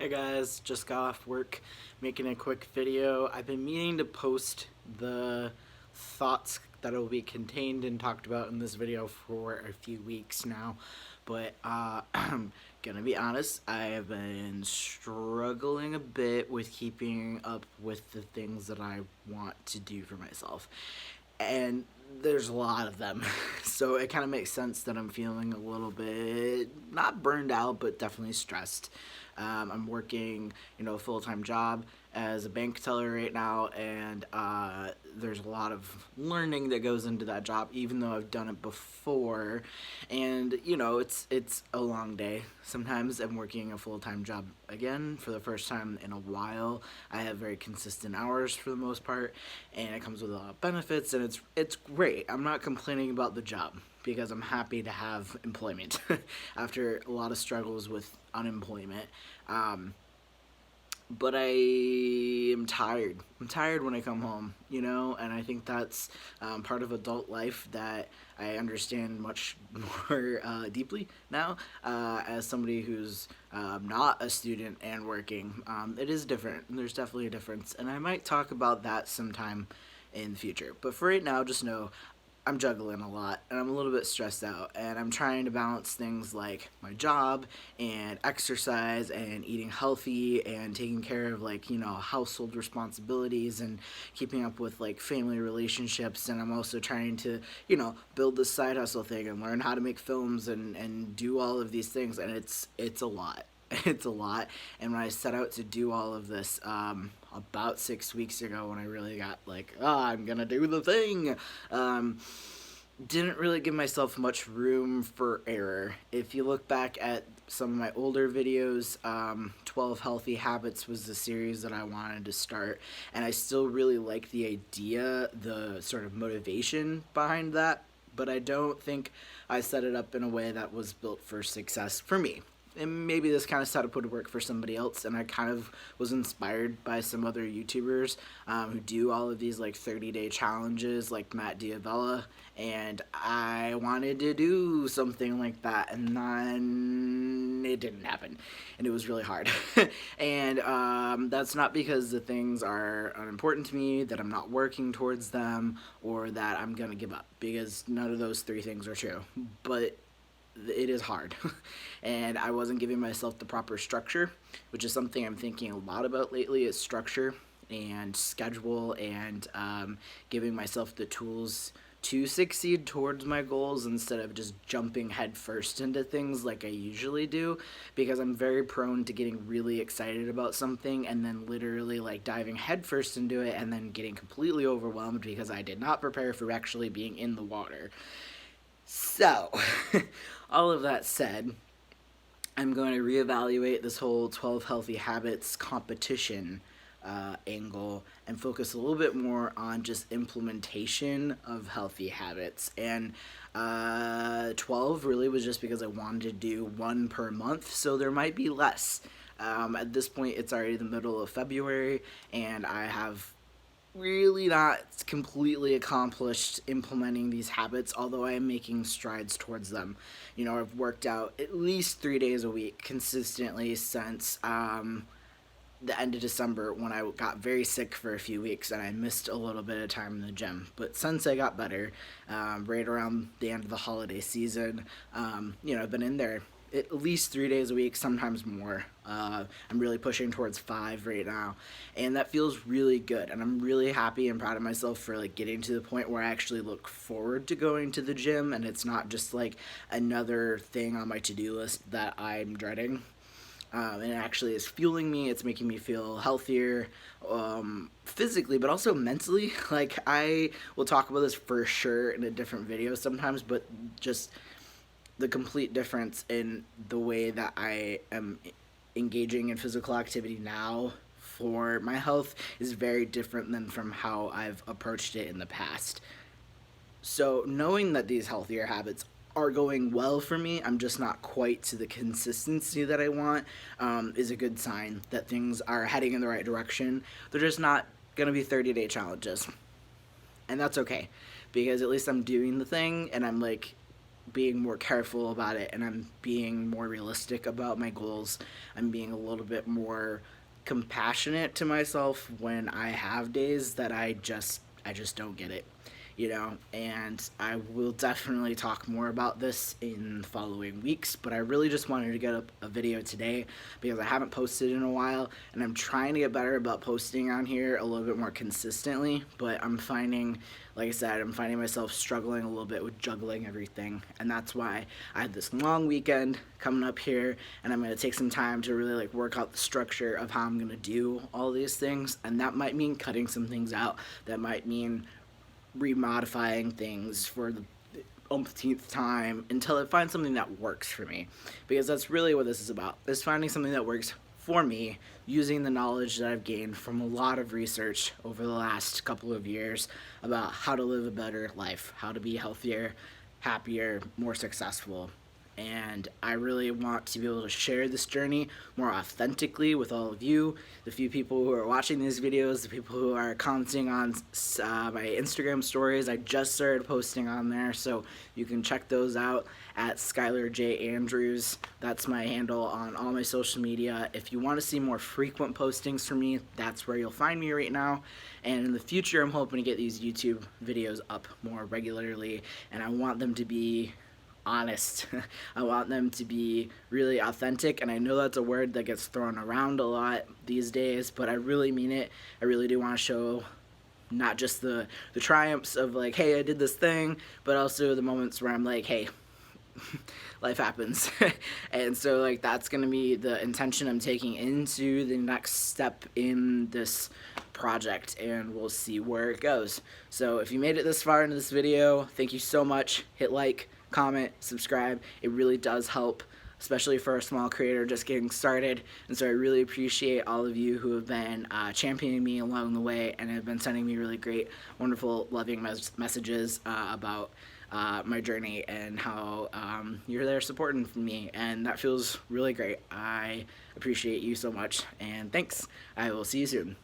Hey guys, just got off work making a quick video. I've been meaning to post the thoughts that will be contained and talked about in this video for a few weeks now, but I'm gonna be honest, I have been struggling a bit with keeping up with the things that I want to do for myself. And there's a lot of them. So it kind of makes sense that I'm feeling a little bit, not burned out, but definitely stressed. I'm working, a full-time job as a bank teller right now, and there's a lot of learning that goes into that job, even though I've done it before. And it's a long day. Sometimes I'm working a full-time job again for the first time in a while. I have very consistent hours for the most part, and it comes with a lot of benefits, and it's great. I'm not complaining about the job because I'm happy to have employment after a lot of struggles with unemployment. Um, but I am tired. I'm tired when I come home, and I think that's part of adult life that I understand much more deeply now as somebody who's not a student and working. It is different. There's definitely a difference, and I might talk about that sometime in the future. But for right now, just know I'm juggling a lot and I'm a little bit stressed out, and I'm trying to balance things like my job and exercise and eating healthy and taking care of household responsibilities and keeping up with family relationships. And I'm also trying to build this side hustle thing and learn how to make films and do all of these things, and it's a lot. It's a lot. And when I set out to do all of this about 6 weeks ago, when I really got I'm gonna do the thing, didn't really give myself much room for error. If you look back at some of my older videos, 12 Healthy Habits was the series that I wanted to start, and I still really like the idea, the sort of motivation behind that, but I don't think I set it up in a way that was built for success for me. And maybe this kind of setup would work for somebody else, and I kind of was inspired by some other YouTubers who do all of these 30-day challenges, like Matt Diavella, and I wanted to do something like that, and then it didn't happen, and it was really hard. And that's not because the things are unimportant to me, that I'm not working towards them, or that I'm gonna give up, because none of those three things are true. But it is hard. And I wasn't giving myself the proper structure, which is something I'm thinking a lot about lately, is structure and schedule, and giving myself the tools to succeed towards my goals instead of just jumping headfirst into things like I usually do, because I'm very prone to getting really excited about something and then literally diving headfirst into it and then getting completely overwhelmed because I did not prepare for actually being in the water. So, all of that said, I'm going to reevaluate this whole 12 Healthy Habits competition angle and focus a little bit more on just implementation of healthy habits. And 12 really was just because I wanted to do one per month, so there might be less. At this point, it's already the middle of February, and I have really not completely accomplished implementing these habits, although I am making strides towards them. I've worked out at least 3 days a week consistently since the end of December, when I got very sick for a few weeks and I missed a little bit of time in the gym. But since I got better, right around the end of the holiday season, I've been in there at least 3 days a week, sometimes more. I'm really pushing towards 5 right now, and that feels really good. And I'm really happy and proud of myself for getting to the point where I actually look forward to going to the gym, and it's not just another thing on my to-do list that I'm dreading. And it actually is fueling me. It's making me feel healthier, physically, but also mentally. I will talk about this for sure in a different video sometimes, but just the complete difference in the way that I am engaging in physical activity now for my health is very different than from how I've approached it in the past. So knowing that these healthier habits are going well for me, I'm just not quite to the consistency that I want, is a good sign that things are heading in the right direction. They're just not going to be 30-day challenges. And that's okay, because at least I'm doing the thing, and I'm being more careful about it, and I'm being more realistic about my goals. I'm being a little bit more compassionate to myself when I have days that I just don't get it, and I will definitely talk more about this in the following weeks, but I really just wanted to get up a video today because I haven't posted in a while, and I'm trying to get better about posting on here a little bit more consistently, but I'm finding, like I said, I'm finding myself struggling a little bit with juggling everything, and that's why I had this long weekend coming up here, and I'm going to take some time to really work out the structure of how I'm going to do all these things, and that might mean cutting some things out, that might mean remodifying things for the umpteenth time until I find something that works for me, because that's really what this is about, is finding something that works for me, using the knowledge that I've gained from a lot of research over the last couple of years about how to live a better life, how to be healthier, happier, more successful. And I really want to be able to share this journey more authentically with all of you, the few people who are watching these videos, the people who are commenting on my Instagram stories. I just started posting on there, so you can check those out at Skylar J. Andrews. That's my handle on all my social media. If you want to see more frequent postings from me, that's where you'll find me right now. And in the future, I'm hoping to get these YouTube videos up more regularly, and I want them to be honest. I want them to be really authentic, and I know that's a word that gets thrown around a lot these days, but I really mean it. I really do want to show not just the triumphs of hey, I did this thing, but also the moments where I'm hey, life happens. And so that's gonna be the intention I'm taking into the next step in this project, and we'll see where it goes. So if you made it this far into this video, thank you so much. Hit like, comment, subscribe. It really does help, especially for a small creator just getting started. And so I really appreciate all of you who have been championing me along the way and have been sending me really great, wonderful, loving messages about my journey and how you're there supporting me, and that feels really great. I appreciate you so much, and thanks. I will see you soon.